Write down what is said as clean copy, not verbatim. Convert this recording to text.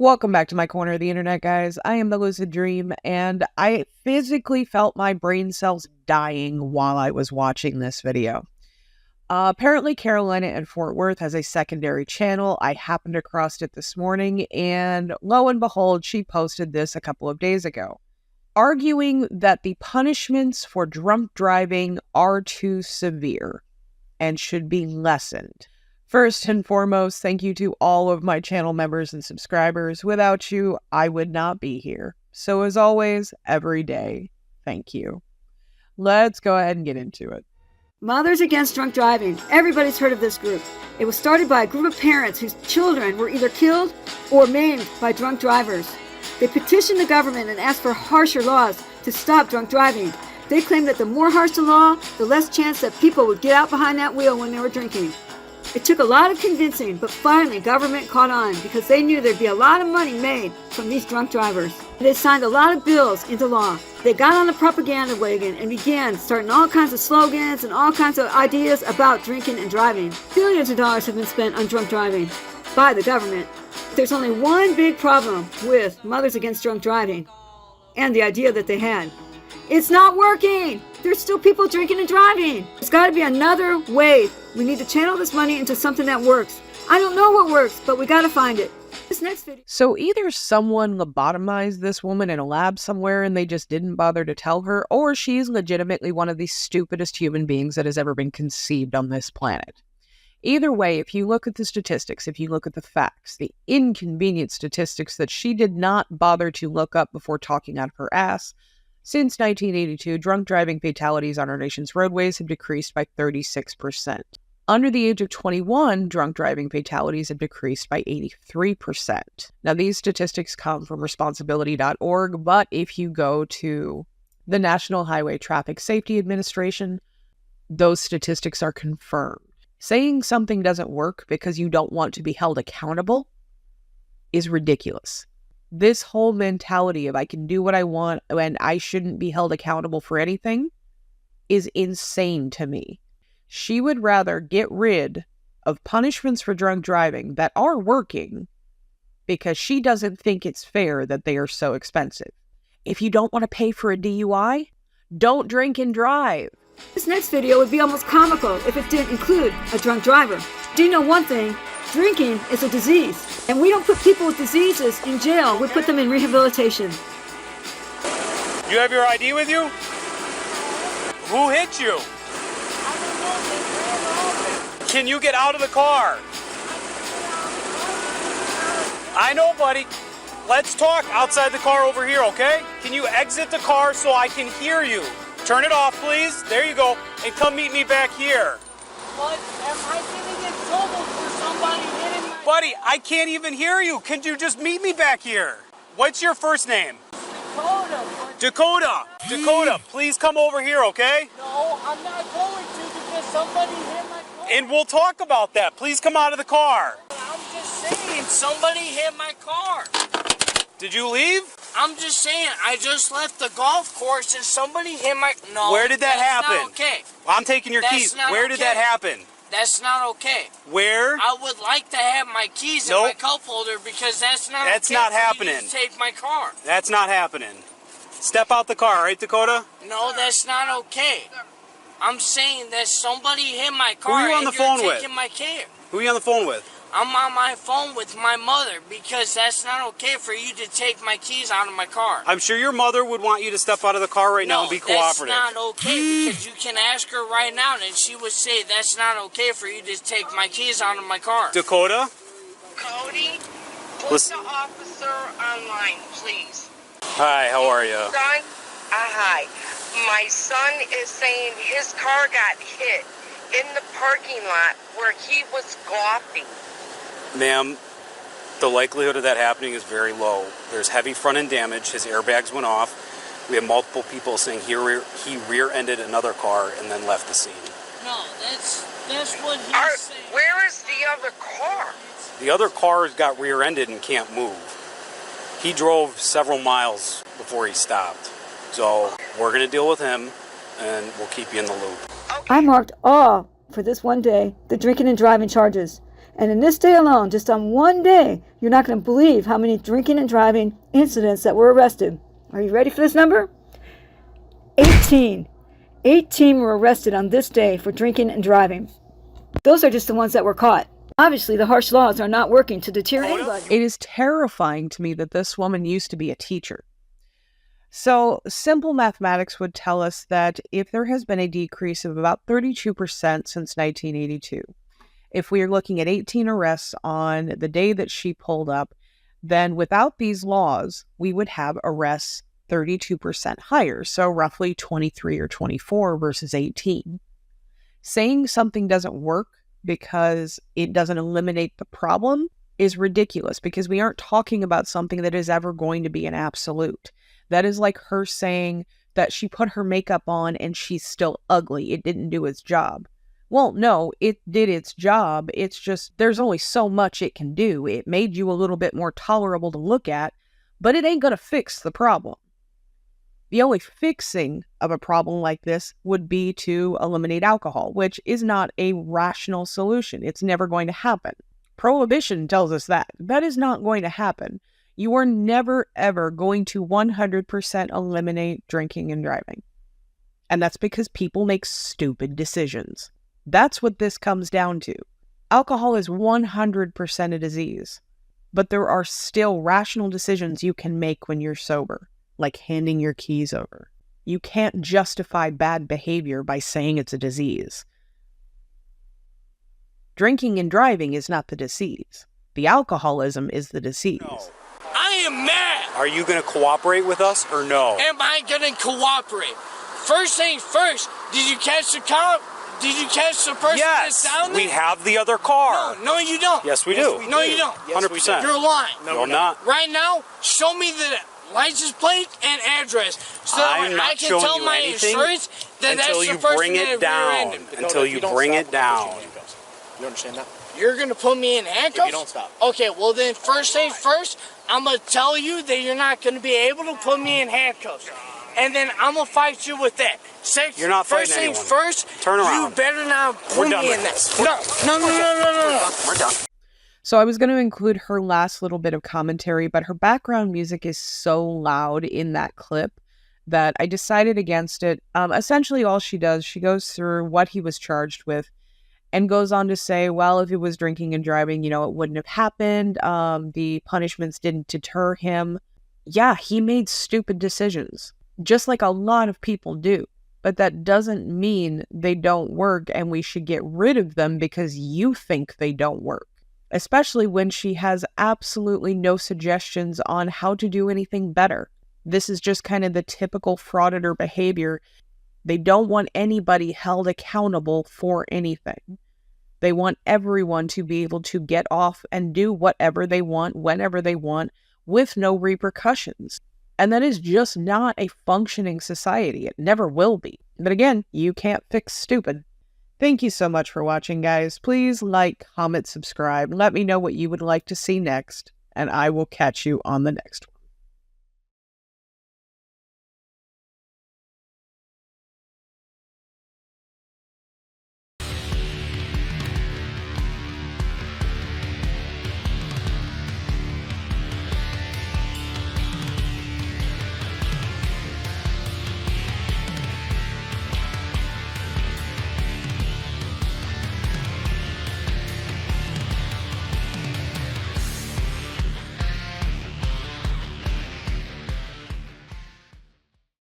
Welcome back to my corner of the internet, guys. I am the Lucid Dream, and I physically felt my brain cells dying while I was watching this video. Apparently, Carolina and Fort Worth has a secondary channel. I happened across it this morning, and lo and behold, she posted this a couple of days ago, arguing that the punishments for drunk driving are too severe and should be lessened. First and foremost, thank you to all of my channel members and subscribers. Without you, I would not be here. So as always, every day, thank you. Let's go ahead and get into it. Mothers Against Drunk Driving. Everybody's heard of this group. It was started by a group of parents whose children were either killed or maimed by drunk drivers. They petitioned the government and asked for harsher laws to stop drunk driving. They claimed that the more harsh the law, the less chance that people would get out behind that wheel when they were drinking. It took a lot of convincing, but finally government caught on because they knew there'd be a lot of money made from these drunk drivers. They signed a lot of bills into law. They got on the propaganda wagon and began starting all kinds of slogans and all kinds of ideas about drinking and driving. Billions of dollars have been spent on drunk driving by the government. There's only one big problem with Mothers Against Drunk Driving and the idea that they had. It's not working! There's still people drinking and driving! There's got to be another way. We need to channel this money into something that works. I don't know what works, but we got to find it. This next video. So either someone lobotomized this woman in a lab somewhere and they just didn't bother to tell her, or she's legitimately one of the stupidest human beings that has ever been conceived on this planet. Either way, if you look at the statistics, if you look at the facts, the inconvenient statistics that she did not bother to look up before talking out of her ass, since 1982, drunk driving fatalities on our nation's roadways have decreased by 36%. Under the age of 21, drunk driving fatalities have decreased by 83%. Now, these statistics come from responsibility.org, but if you go to the National Highway Traffic Safety Administration, those statistics are confirmed. Saying something doesn't work because you don't want to be held accountable is ridiculous. This whole mentality of I can do what I want and I shouldn't be held accountable for anything is insane to me. She would rather get rid of punishments for drunk driving that are working because she doesn't think it's fair that they are so expensive. If you don't want to pay for a DUI, don't drink and drive. This next video would be almost comical if it didn't include a drunk driver. Do you know one thing? Drinking is a disease, and we don't put people with diseases in jail. We put them in rehabilitation. You have your ID with you? Who hit you? Can you get out of the car? I know, buddy. Let's talk outside the car over here, okay? Can you exit the car so I can hear you? Turn it off, please. There you go. And come meet me back here. But am I gonna get trouble for somebody hitting my... Buddy, I can't even hear you. Can you just meet me back here? What's your first name? Dakota, please come over here, okay? No, I'm not going to because somebody hit my car. And we'll talk about that. Please come out of the car. I'm just saying, somebody hit my car. Did you leave? I'm just saying, I just left the golf course and somebody hit my... No, where did that happen? Not okay. I'm taking your keys. Where did that happen? That's not okay. Where? I would like to have my keys in my cup holder because that's not okay. That's not happening. You to take my car. That's not happening. Step out the car, right, Dakota? No, that's not okay. I'm saying that somebody hit my car. Who are you on the phone with? Taking my car. Who are you on the phone with? I'm on my phone with my mother because that's not okay for you to take my keys out of my car. I'm sure your mother would want you to step out of the car right now and be cooperative. That's not okay because you can ask her right now and she would say that's not okay for you to take my keys out of my car. Dakota? Cody, put the officer online, please. Hi, how are you? Son, hi. My son is saying his car got hit in the parking lot where he was golfing. Ma'am, the likelihood of that happening is very low. There's heavy front end damage. His airbags went off. We have multiple people saying he rear-ended another car and then left the scene. No, that's what he's saying. Where is the other car? The other car got rear-ended and can't move. He drove several miles before he stopped. So we're going to deal with him and we'll keep you in the loop. I marked all for this one day the drinking and driving charges. And in this day alone, just on one day, you're not going to believe how many drinking and driving incidents that were arrested. Are you ready for this number? 18. 18 were arrested on this day for drinking and driving. Those are just the ones that were caught. Obviously, the harsh laws are not working to deter anybody. It is terrifying to me that this woman used to be a teacher. So simple mathematics would tell us that if there has been a decrease of about 32% since 1982, if we are looking at 18 arrests on the day that she pulled up, then without these laws, we would have arrests 32% higher. So roughly 23 or 24 versus 18. Saying something doesn't work because it doesn't eliminate the problem is ridiculous, because we aren't talking about something that is ever going to be an absolute. That is like her saying that she put her makeup on and she's still ugly. It didn't do its job. Well, no, it did its job. It's just there's only so much it can do. It made you a little bit more tolerable to look at, but it ain't going to fix the problem. The only fixing of a problem like this would be to eliminate alcohol, which is not a rational solution. It's never going to happen. Prohibition tells us that. That is not going to happen. You are never, ever going to 100% eliminate drinking and driving. And that's because people make stupid decisions. That's what this comes down to. Alcohol is 100% a disease, but there are still rational decisions you can make when you're sober, like handing your keys over. You can't justify bad behavior by saying it's a disease. Drinking and driving is not the disease. The alcoholism is the disease. No. I am mad. Are you going to cooperate with us or no? Am I going to cooperate? First thing first, did you catch the cop? Did you catch the person that's down there? We have the other car. No, you don't. Yes, we do. No, you don't. 100%. You're lying. No, I'm not. Right now, show me the license plate and address, so I'm that not I can showing tell you my anything insurance that until that's you the person bring it that down. rear-ended me. Until you bring it down. You understand that? You're gonna put me in handcuffs? If you don't stop. Okay, well then first thing first, I'm gonna tell you that you're not gonna be able to put me in handcuffs. And then I'm gonna fight you with that. You're not fighting first anyone. thing first, Turn around. you better not put We're done me with in that. this. No. We're done. So I was going to include her last little bit of commentary, but her background music is so loud in that clip that I decided against it. Essentially all she does, she goes through what he was charged with and goes on to say, well, if it was drinking and driving, it wouldn't have happened. The punishments didn't deter him. Yeah, he made stupid decisions, just like a lot of people do. But that doesn't mean they don't work and we should get rid of them because you think they don't work. Especially when she has absolutely no suggestions on how to do anything better. This is just kind of the typical frauditor behavior. They don't want anybody held accountable for anything. They want everyone to be able to get off and do whatever they want, whenever they want, with no repercussions. And that is just not a functioning society. It never will be. But again, you can't fix stupid. Thank you so much for watching, guys. Please like, comment, subscribe. Let me know what you would like to see next, and I will catch you on the next one.